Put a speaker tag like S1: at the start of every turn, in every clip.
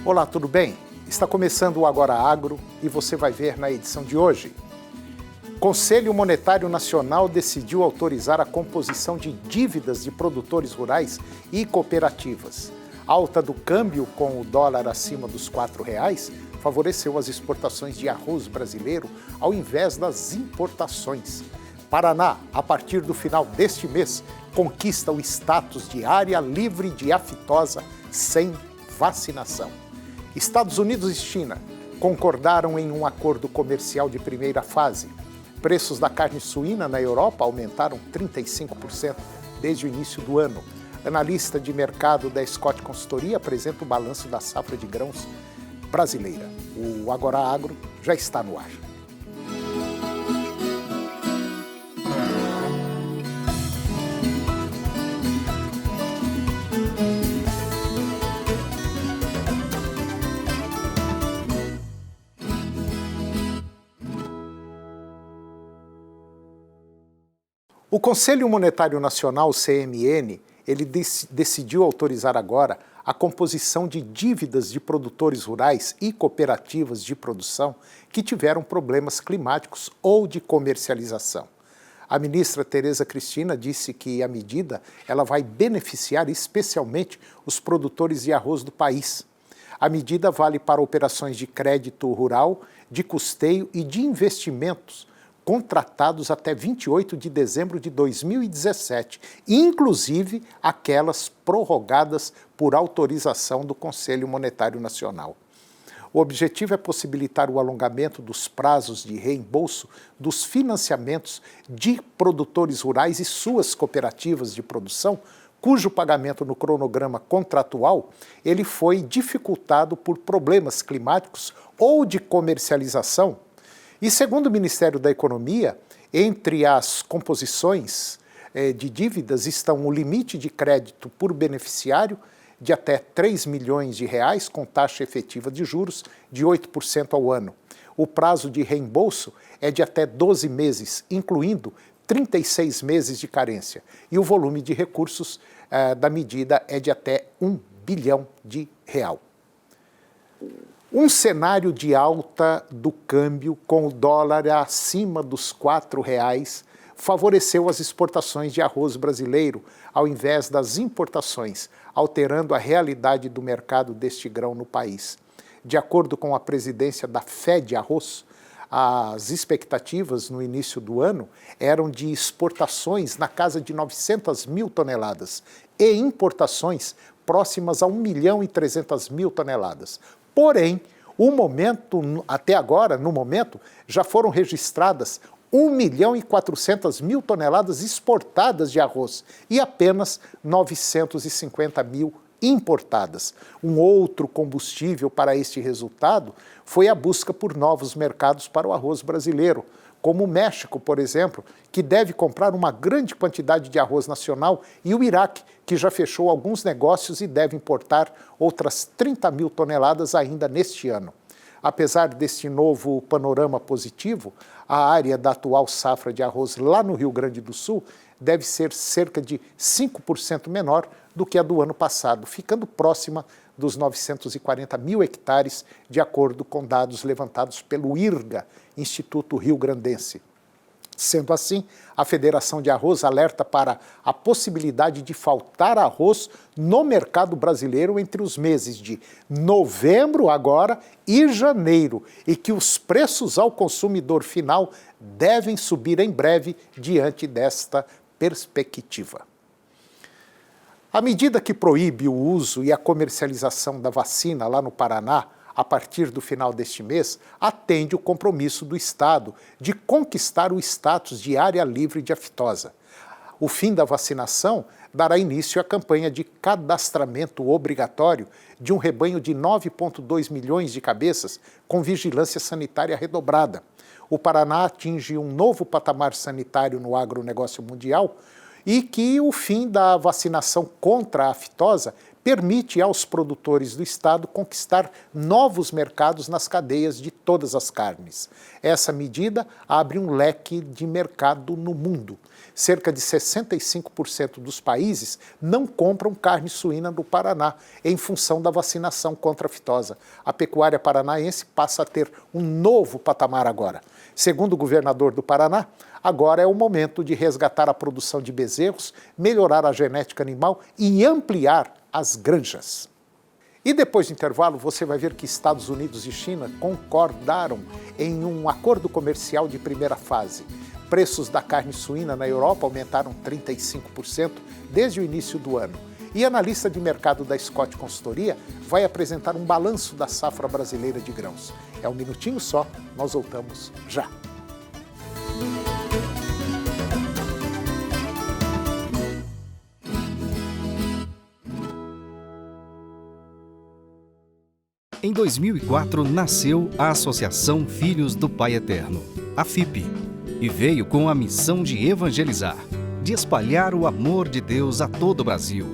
S1: Olá, tudo bem? Está começando o Agora Agro e você vai ver na edição de hoje. Conselho Monetário Nacional decidiu autorizar a composição de dívidas de produtores rurais e cooperativas. Alta do câmbio com o dólar acima dos R$ 4 favoreceu as exportações de arroz brasileiro ao invés das importações. Paraná, a partir do final deste mês, conquista o status de área livre de aftosa sem vacinação. Estados Unidos e China concordaram em um acordo comercial de primeira fase. Preços da carne suína na Europa aumentaram 35% desde o início do ano. Analista de mercado da Scott Consultoria apresenta o balanço da safra de grãos brasileira. O Agora Agro já está no ar. O Conselho Monetário Nacional, CMN, ele decidiu autorizar agora a composição de dívidas de produtores rurais e cooperativas de produção que tiveram problemas climáticos ou de comercialização. A ministra Tereza Cristina disse que a medida ela vai beneficiar especialmente os produtores de arroz do país. A medida vale para operações de crédito rural, de custeio e de investimentos contratados até 28 de dezembro de 2017, inclusive aquelas prorrogadas por autorização do Conselho Monetário Nacional. O objetivo é possibilitar o alongamento dos prazos de reembolso dos financiamentos de produtores rurais e suas cooperativas de produção, cujo pagamento no cronograma contratual ele foi dificultado por problemas climáticos ou de comercialização. E segundo o Ministério da Economia, entre as composições de dívidas estão o limite de crédito por beneficiário de até R$ 3 milhões com taxa efetiva de juros de 8% ao ano. O prazo de reembolso é de até 12 meses, incluindo 36 meses de carência. E o volume de recursos da medida é de até R$ 1 bilhão. Um cenário de alta do câmbio com o dólar acima dos R$ 4 favoreceu as exportações de arroz brasileiro ao invés das importações, alterando a realidade do mercado deste grão no país. De acordo com a presidência da FED Arroz, as expectativas no início do ano eram de exportações na casa de 900 mil toneladas e importações próximas a 1.300.000 toneladas. Porém, até agora, no momento, já foram registradas 1.400.000 toneladas exportadas de arroz e apenas 950.000 importadas. Um outro combustível para este resultado foi a busca por novos mercados para o arroz brasileiro, como o México, por exemplo, que deve comprar uma grande quantidade de arroz nacional, e o Iraque, que já fechou alguns negócios e deve importar outras 30.000 toneladas ainda neste ano. Apesar deste novo panorama positivo, a área da atual safra de arroz lá no Rio Grande do Sul deve ser cerca de 5% menor do que a do ano passado, ficando próxima dos 940 mil hectares, de acordo com dados levantados pelo IRGA, Instituto Rio Grandense. Sendo assim, a Federação de Arroz alerta para a possibilidade de faltar arroz no mercado brasileiro entre os meses de novembro agora e janeiro, e que os preços ao consumidor final devem subir em breve diante desta perspectiva. A medida que proíbe o uso e a comercialização da vacina lá no Paraná, a partir do final deste mês, atende o compromisso do Estado de conquistar o status de área livre de aftosa. O fim da vacinação dará início à campanha de cadastramento obrigatório de um rebanho de 9,2 milhões de cabeças com vigilância sanitária redobrada. O Paraná atinge um novo patamar sanitário no agronegócio mundial e que o fim da vacinação contra a aftosa permite aos produtores do estado conquistar novos mercados nas cadeias de todas as carnes. Essa medida abre um leque de mercado no mundo. Cerca de 65% dos países não compram carne suína no Paraná, em função da vacinação contra a aftosa. A pecuária paranaense passa a ter um novo patamar agora. Segundo o governador do Paraná, agora é o momento de resgatar a produção de bezerros, melhorar a genética animal e ampliar as granjas. E depois do intervalo, você vai ver que Estados Unidos e China concordaram em um acordo comercial de primeira fase. Preços da carne suína na Europa aumentaram 35% desde o início do ano. E a analista de mercado da Scott Consultoria vai apresentar um balanço da safra brasileira de grãos. É um minutinho só, nós voltamos já.
S2: Em 2004, nasceu a Associação Filhos do Pai Eterno, a FIP, e veio com a missão de evangelizar, de espalhar o amor de Deus a todo o Brasil.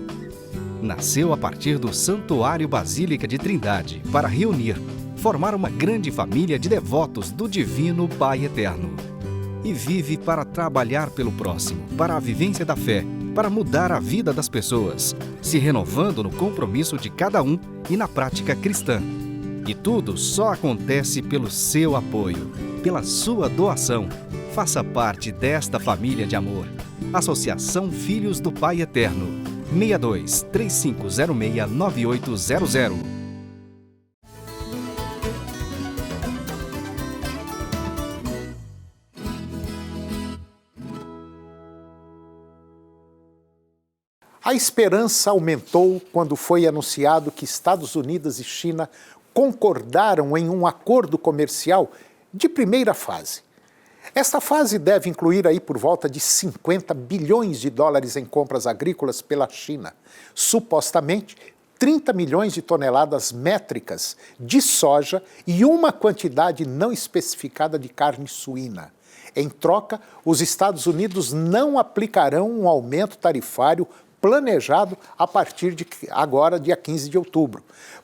S2: Nasceu a partir do Santuário Basílica de Trindade para reunir, formar uma grande família de devotos do Divino Pai Eterno. E vive para trabalhar pelo próximo, para a vivência da fé, para mudar a vida das pessoas, se renovando no compromisso de cada um e na prática cristã. E tudo só acontece pelo seu apoio, pela sua doação. Faça parte desta família de amor. Associação Filhos do Pai Eterno. 62 3506 9800.
S1: A esperança aumentou quando foi anunciado que Estados Unidos e China concordaram em um acordo comercial de primeira fase. Esta fase deve incluir aí por volta de 50 bilhões de dólares em compras agrícolas pela China, supostamente 30 milhões de toneladas métricas de soja e uma quantidade não especificada de carne suína. Em troca, os Estados Unidos não aplicarão um aumento tarifário planejado a partir de agora, dia 15 de outubro.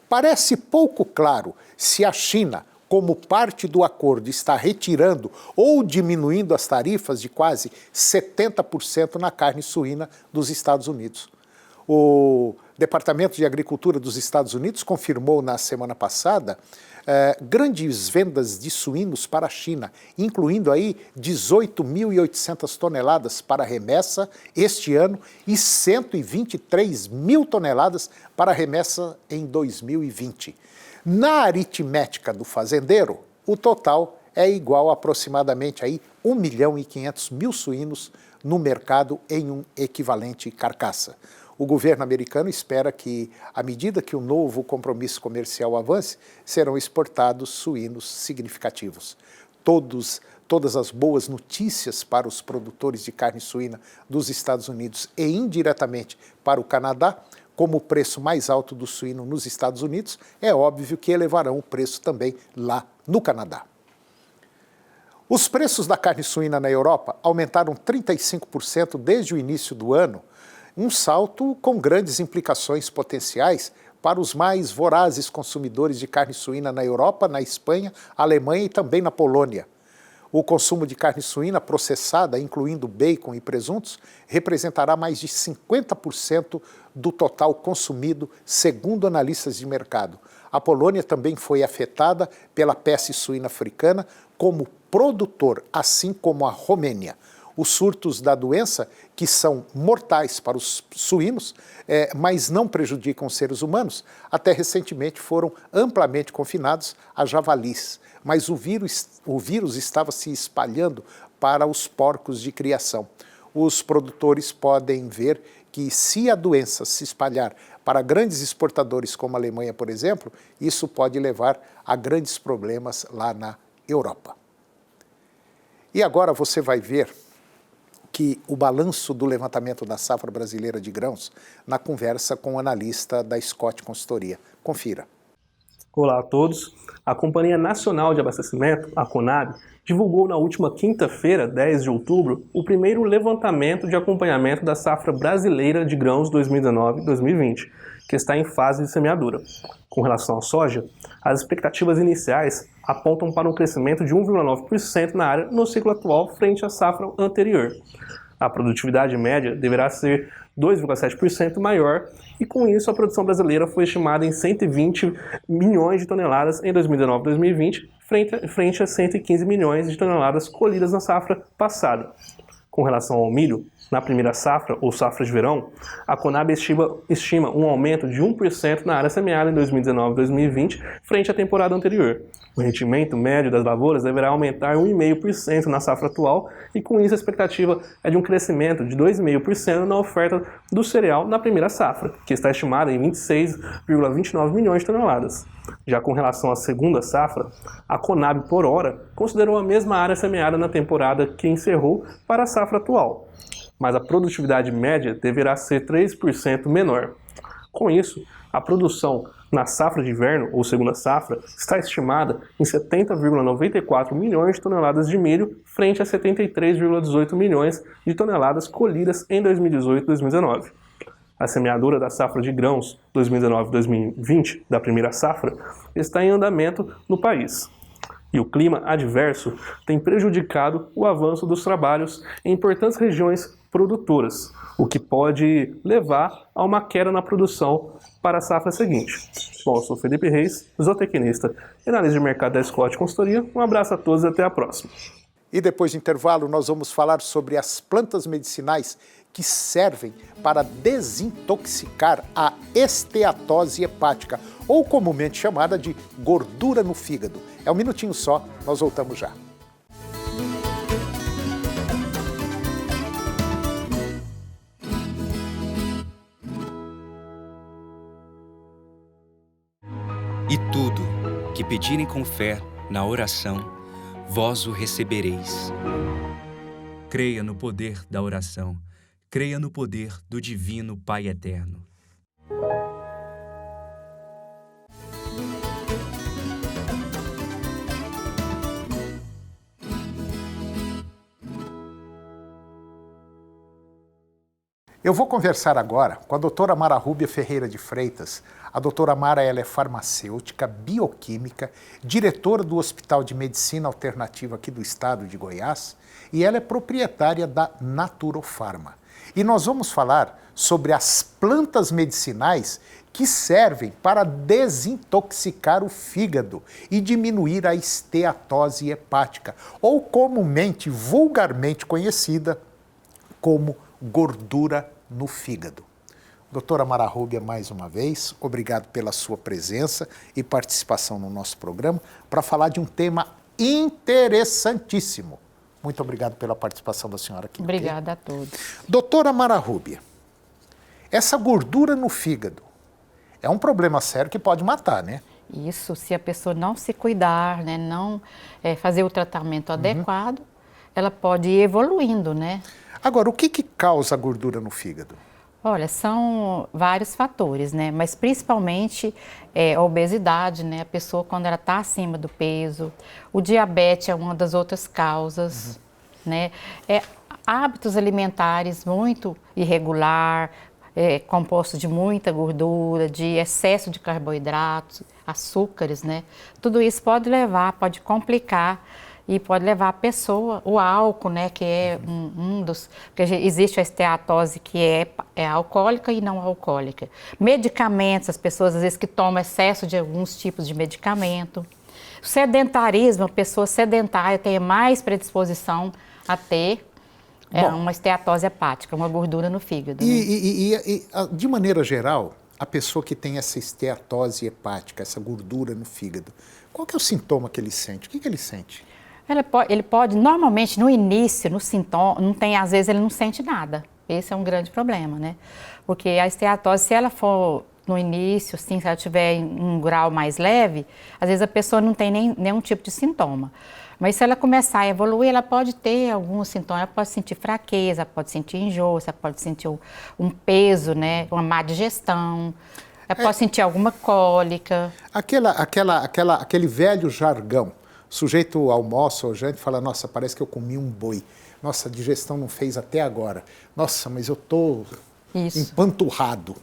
S1: Parece pouco claro se a China, como parte do acordo, está retirando ou diminuindo as tarifas de quase 70% na carne suína dos Estados Unidos. O Departamento de Agricultura dos Estados Unidos confirmou na semana passada grandes vendas de suínos para a China, incluindo aí 18.800 toneladas para remessa este ano e 123 mil toneladas para remessa em 2020. Na aritmética do fazendeiro, o total é igual a aproximadamente aí 1.500.000 suínos no mercado em um equivalente carcaça. O governo americano espera que, à medida que o novo compromisso comercial avance, serão exportados suínos significativos. Todas as boas notícias para os produtores de carne suína dos Estados Unidos e indiretamente para o Canadá, como o preço mais alto do suíno nos Estados Unidos, é óbvio que elevarão o preço também lá no Canadá. Os preços da carne suína na Europa aumentaram 35% desde o início do ano, um salto com grandes implicações potenciais para os mais vorazes consumidores de carne suína na Europa, na Espanha, Alemanha e também na Polônia. O consumo de carne suína processada, incluindo bacon e presuntos, representará mais de 50% do total consumido, segundo analistas de mercado. A Polônia também foi afetada pela peste suína africana como produtor, assim como a Romênia. Os surtos da doença, que são mortais para os suínos, mas não prejudicam os seres humanos, até recentemente foram amplamente confinados a javalis. Mas o vírus estava se espalhando para os porcos de criação. Os produtores podem ver que, se a doença se espalhar para grandes exportadores como a Alemanha, por exemplo, isso pode levar a grandes problemas lá na Europa. E agora você vai ver que o balanço do levantamento da safra brasileira de grãos na conversa com o analista da Scott Consultoria. Confira.
S3: Olá a todos. A Companhia Nacional de Abastecimento, a CONAB, divulgou na última quinta-feira, 10 de outubro, o primeiro levantamento de acompanhamento da safra brasileira de grãos 2019-2020, que está em fase de semeadura. Com relação à soja, as expectativas iniciais apontam para um crescimento de 1,9% na área no ciclo atual frente à safra anterior. A produtividade média deverá ser 2,7% maior e, com isso, a produção brasileira foi estimada em 120 milhões de toneladas em 2019-2020, frente a 115 milhões de toneladas colhidas na safra passada. Com relação ao milho, na primeira safra, ou safra de verão, a Conab estima um aumento de 1% na área semeada em 2019-2020, frente à temporada anterior. O rendimento médio das lavouras deverá aumentar 1,5% na safra atual e, com isso, a expectativa é de um crescimento de 2,5% na oferta do cereal na primeira safra, que está estimada em 26,29 milhões de toneladas. Já com relação à segunda safra, a Conab, por hora, considerou a mesma área semeada na temporada que encerrou para a safra atual, mas a produtividade média deverá ser 3% menor. Com isso, a produção na safra de inverno, ou segunda safra, está estimada em 70,94 milhões de toneladas de milho, frente a 73,18 milhões de toneladas colhidas em 2018 e 2019. A semeadura da safra de grãos 2019-2020, da primeira safra, está em andamento no país. E o clima adverso tem prejudicado o avanço dos trabalhos em importantes regiões produtoras, o que pode levar a uma queda na produção para a safra seguinte. Bom, eu sou Felipe Reis, zootecnista e analista de mercado da Scott Consultoria. Um abraço a todos e até a próxima.
S1: E depois do intervalo, nós vamos falar sobre as plantas medicinais que servem para desintoxicar a esteatose hepática, ou comumente chamada de gordura no fígado. É um minutinho só, nós voltamos já.
S4: E tudo que pedirem com fé na oração, vós o recebereis. Creia no poder da oração. Creia no poder do Divino Pai Eterno.
S1: Eu vou conversar agora com a doutora Mara Rúbia Ferreira de Freitas. A doutora Mara ela é farmacêutica, bioquímica, diretora do Hospital de Medicina Alternativa aqui do estado de Goiás e ela é proprietária da Naturofarma. E nós vamos falar sobre as plantas medicinais que servem para desintoxicar o fígado e diminuir a esteatose hepática, ou comumente, vulgarmente conhecida como gordura no fígado. Doutora Mara Rúbia, mais uma vez, obrigado pela sua presença e participação no nosso programa para falar de um tema interessantíssimo. Muito obrigado pela participação da senhora aqui.
S5: Obrigada a todos.
S1: Doutora Mara Rúbia, essa gordura no fígado é um problema sério que pode matar, né?
S5: Isso, se a pessoa não se cuidar, né, não fazer o tratamento adequado, ela pode ir evoluindo, né?
S1: Agora, o que causa a gordura no fígado?
S5: Olha, são vários fatores, né? Mas principalmente a obesidade, né? A pessoa quando ela está acima do peso, o diabetes é uma das outras causas, né? Hábitos alimentares muito irregular, composto de muita gordura, de excesso de carboidratos, açúcares, né? Tudo isso pode complicar e pode levar a pessoa, o álcool, né, que é um dos... Porque existe a esteatose que é alcoólica e não alcoólica. Medicamentos, as pessoas às vezes que tomam excesso de alguns tipos de medicamento. Sedentarismo, a pessoa sedentária tem mais predisposição a ter uma esteatose hepática, uma gordura no fígado.
S1: E de maneira geral, a pessoa que tem essa esteatose hepática, essa gordura no fígado, qual que é o sintoma que ele sente? O que ele sente?
S5: Ele pode, normalmente, no início, no sintoma, às vezes ele não sente nada. Esse é um grande problema, né? Porque a esteatose, se ela for no início, assim, se ela tiver em um grau mais leve, às vezes a pessoa não tem nenhum tipo de sintoma. Mas se ela começar a evoluir, ela pode ter alguns sintomas, ela pode sentir fraqueza, pode sentir enjoo, ela pode sentir um peso, né? Uma má digestão. Pode sentir alguma cólica.
S1: Aquele velho jargão. O sujeito almoça ou janta e fala, nossa, parece que eu comi um boi. Nossa, a digestão não fez até agora. Nossa, mas eu estou empanturrado.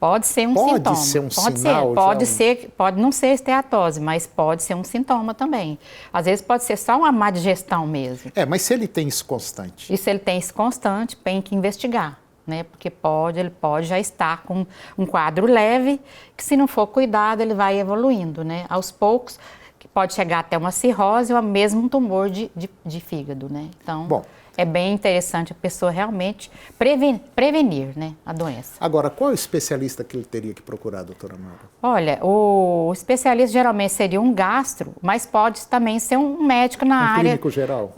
S5: Pode ser um
S1: pode
S5: sintoma.
S1: Ser um
S5: pode
S1: sinal,
S5: ser. Pode não ser esteatose, mas pode ser um sintoma também. Às vezes pode ser só uma má digestão mesmo.
S1: Mas se ele tem isso constante?
S5: E se ele tem isso constante, tem que investigar, né? Porque ele pode já estar com um quadro leve, que se não for cuidado, ele vai evoluindo, né? Aos poucos, que pode chegar até uma cirrose ou mesmo um tumor de fígado, né? Então, é bem interessante a pessoa realmente prevenir, né, a doença.
S1: Agora, qual é o especialista que ele teria que procurar, doutora Mara?
S5: Olha, o especialista geralmente seria um gastro, mas pode também ser um médico na área...
S1: Clínico geral?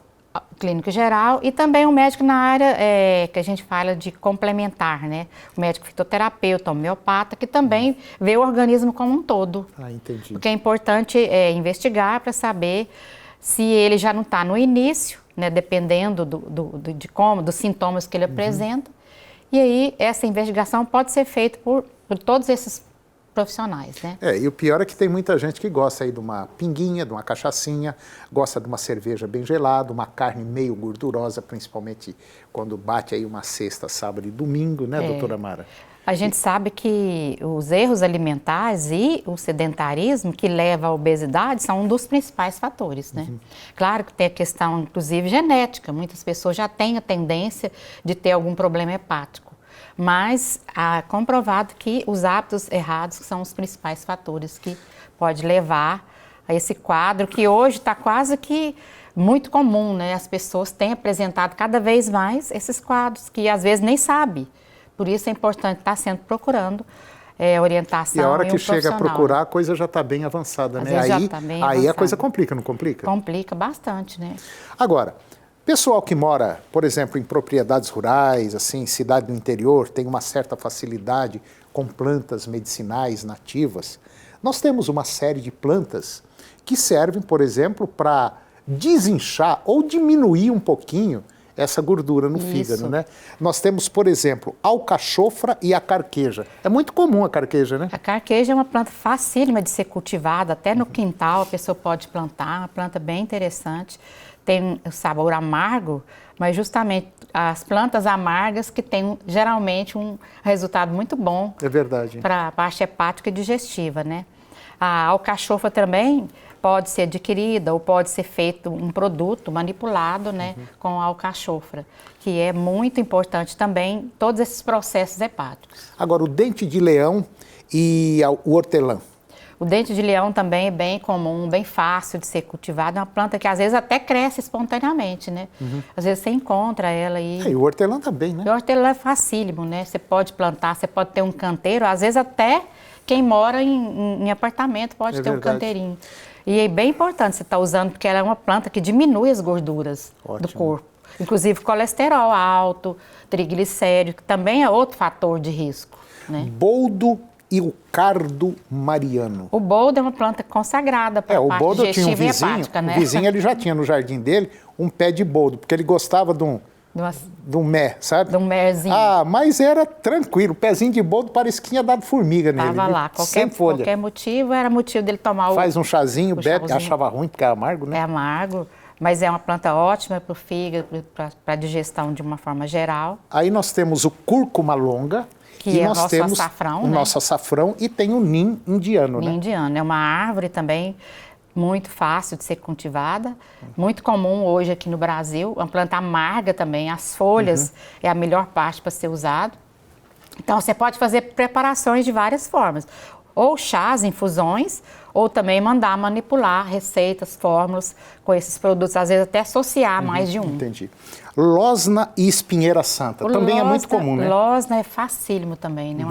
S5: Clínico geral e também um médico na área que a gente fala de complementar, né? O médico fitoterapeuta, homeopata, que também vê o organismo como um todo.
S1: Entendi.
S5: Porque é importante investigar para saber se ele já não está no início, né? Dependendo dos sintomas que ele apresenta. E aí essa investigação pode ser feita por todos esses profissionais, né?
S1: E o pior é que tem muita gente que gosta aí de uma pinguinha, de uma cachaçinha, gosta de uma cerveja bem gelada, uma carne meio gordurosa, principalmente quando bate aí uma sexta, sábado e domingo, né, doutora Mara?
S5: A gente sabe que os erros alimentares e o sedentarismo que leva à obesidade são um dos principais fatores, né? Claro que tem a questão, inclusive, genética. Muitas pessoas já têm a tendência de ter algum problema hepático. Mas é comprovado que os hábitos errados são os principais fatores que pode levar a esse quadro que hoje está quase que muito comum, né? As pessoas têm apresentado cada vez mais esses quadros que às vezes nem sabem. Por isso é importante estar sempre procurando orientação.
S1: E a hora que
S5: um
S1: chega a procurar, a coisa já está bem avançada, né? Aí a coisa complica, não complica?
S5: Complica bastante, né?
S1: Agora, pessoal que mora, por exemplo, em propriedades rurais, assim, cidade do interior, tem uma certa facilidade com plantas medicinais nativas. Nós temos uma série de plantas que servem, por exemplo, para desinchar ou diminuir um pouquinho essa gordura no fígado, né? Nós temos, por exemplo, a alcachofra e a carqueja. É muito comum a carqueja, né?
S5: A carqueja é uma planta facílima de ser cultivada, até no quintal a pessoa pode plantar, uma planta bem interessante. Tem o sabor amargo, mas justamente as plantas amargas que têm geralmente um resultado muito bom.
S1: É verdade.
S5: Para a parte hepática e digestiva, né? A alcachofra também pode ser adquirida ou pode ser feito um produto manipulado, né, com a alcachofra, que é muito importante também todos esses processos hepáticos.
S1: Agora, o dente de leão e o hortelã.
S5: O dente de leão também é bem comum, bem fácil de ser cultivado. É uma planta que às vezes até cresce espontaneamente, né? Às vezes você encontra ela aí.
S1: E o hortelã também, né?
S5: O hortelã é facílimo, né? Você pode plantar, você pode ter um canteiro, às vezes até quem mora em apartamento pode ter um canteirinho. E é bem importante você estar usando, porque ela é uma planta que diminui as gorduras do corpo. Inclusive colesterol alto, triglicérido, que também é outro fator de risco, né?
S1: Boldo e o cardo mariano.
S5: O boldo é uma planta consagrada para a parte digestiva e hepática, né?
S1: O vizinho ele já tinha no jardim dele um pé de boldo, porque ele gostava de um mé, sabe?
S5: De um mézinho.
S1: Mas era tranquilo, o pezinho de boldo parecia que tinha dado formiga nele.
S5: Tava lá, qualquer motivo, era motivo dele tomar
S1: Faz um chazinho, bebe, achava ruim porque é amargo, né?
S5: É amargo, mas é uma planta ótima para o fígado, para a digestão de uma forma geral.
S1: Aí nós temos o cúrcuma longa,
S5: que é nós temos açafrão,
S1: o nosso açafrão e tem o nim indiano, né?
S5: Nim indiano, é uma árvore também muito fácil de ser cultivada, muito comum hoje aqui no Brasil, uma planta amarga também, as folhas é a melhor parte para ser usado. Então você pode fazer preparações de várias formas, ou chás, infusões, ou também mandar manipular receitas, fórmulas com esses produtos, às vezes até associar mais de um.
S1: Entendi. Losna e espinheira santa, também é muito comum, né?
S5: Losna é facílimo também, né?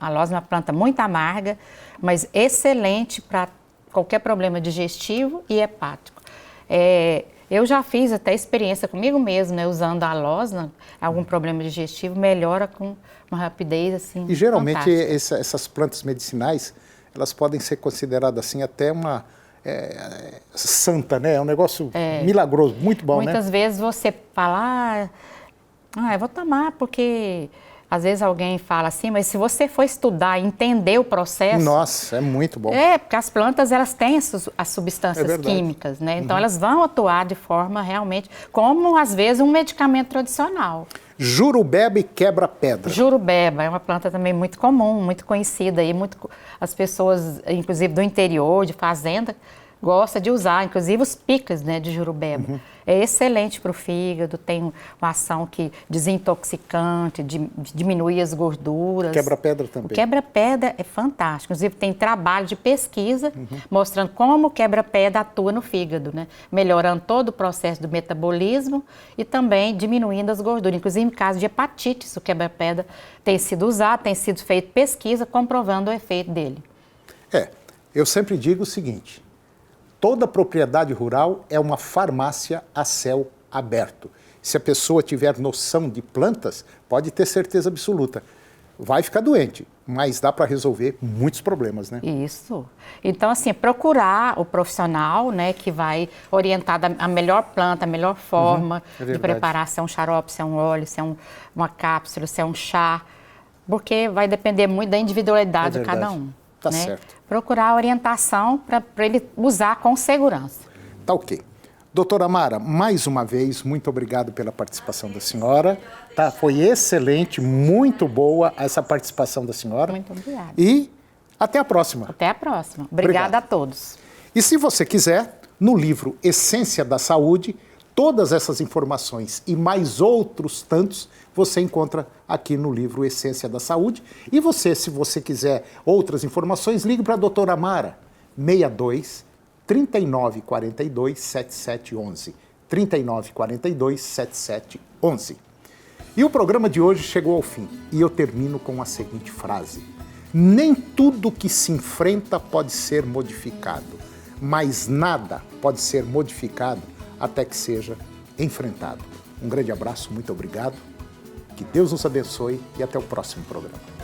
S5: A losna é uma planta muito amarga, mas excelente para qualquer problema digestivo e hepático. Eu já fiz até experiência comigo mesmo, né? Usando a losna, algum problema digestivo melhora com uma rapidez assim.
S1: E geralmente essas plantas medicinais, elas podem ser consideradas assim até uma santa, né? É um negócio milagroso, muito bom,
S5: Muitas vezes você fala, eu vou tomar porque Às vezes alguém fala assim, mas se você for estudar e entender o processo...
S1: Nossa, é muito bom.
S5: Porque as plantas, elas têm as substâncias químicas, né? Então, elas vão atuar de forma realmente, como às vezes um medicamento tradicional.
S1: Jurubeba e quebra-pedra.
S5: Jurubeba é uma planta também muito comum, muito conhecida. E as pessoas, inclusive do interior, de fazenda, gostam de usar, inclusive os picas, né, de jurubeba. É excelente para o fígado, tem uma ação desintoxicante, de diminuir as gorduras.
S1: Quebra-pedra também.
S5: O quebra-pedra é fantástico. Inclusive, tem trabalho de pesquisa mostrando como o quebra-pedra atua no fígado, né? Melhorando todo o processo do metabolismo e também diminuindo as gorduras. Inclusive, em caso de hepatite, o quebra-pedra tem sido usado, tem sido feita pesquisa comprovando o efeito dele.
S1: Eu sempre digo o seguinte: toda propriedade rural é uma farmácia a céu aberto. Se a pessoa tiver noção de plantas, pode ter certeza absoluta. Vai ficar doente, mas dá para resolver muitos problemas, né?
S5: Isso. Então, assim, procurar o profissional, né, que vai orientar a melhor planta, a melhor forma de preparar, se é um xarope, se é um óleo, se é uma cápsula, se é um chá, porque vai depender muito da individualidade de cada um.
S1: Tá
S5: né?
S1: certo.
S5: Procurar orientação para ele usar com segurança.
S1: Tá ok. Doutora Mara, mais uma vez, muito obrigado pela participação da senhora. Tá? Foi excelente, muito boa essa participação da senhora.
S5: Muito obrigada.
S1: E até a próxima.
S5: Até a próxima. Obrigada a todos.
S1: E se você quiser, no livro Essência da Saúde, todas essas informações e mais outros tantos você encontra aqui no livro Essência da Saúde. E você, se você quiser outras informações, ligue para a doutora Mara, 62 39 42 7711. 39 42 7711. E o programa de hoje chegou ao fim. E eu termino com a seguinte frase: nem tudo que se enfrenta pode ser modificado, mas nada pode ser modificado até que seja enfrentado. Um grande abraço, muito obrigado, que Deus nos abençoe e até o próximo programa.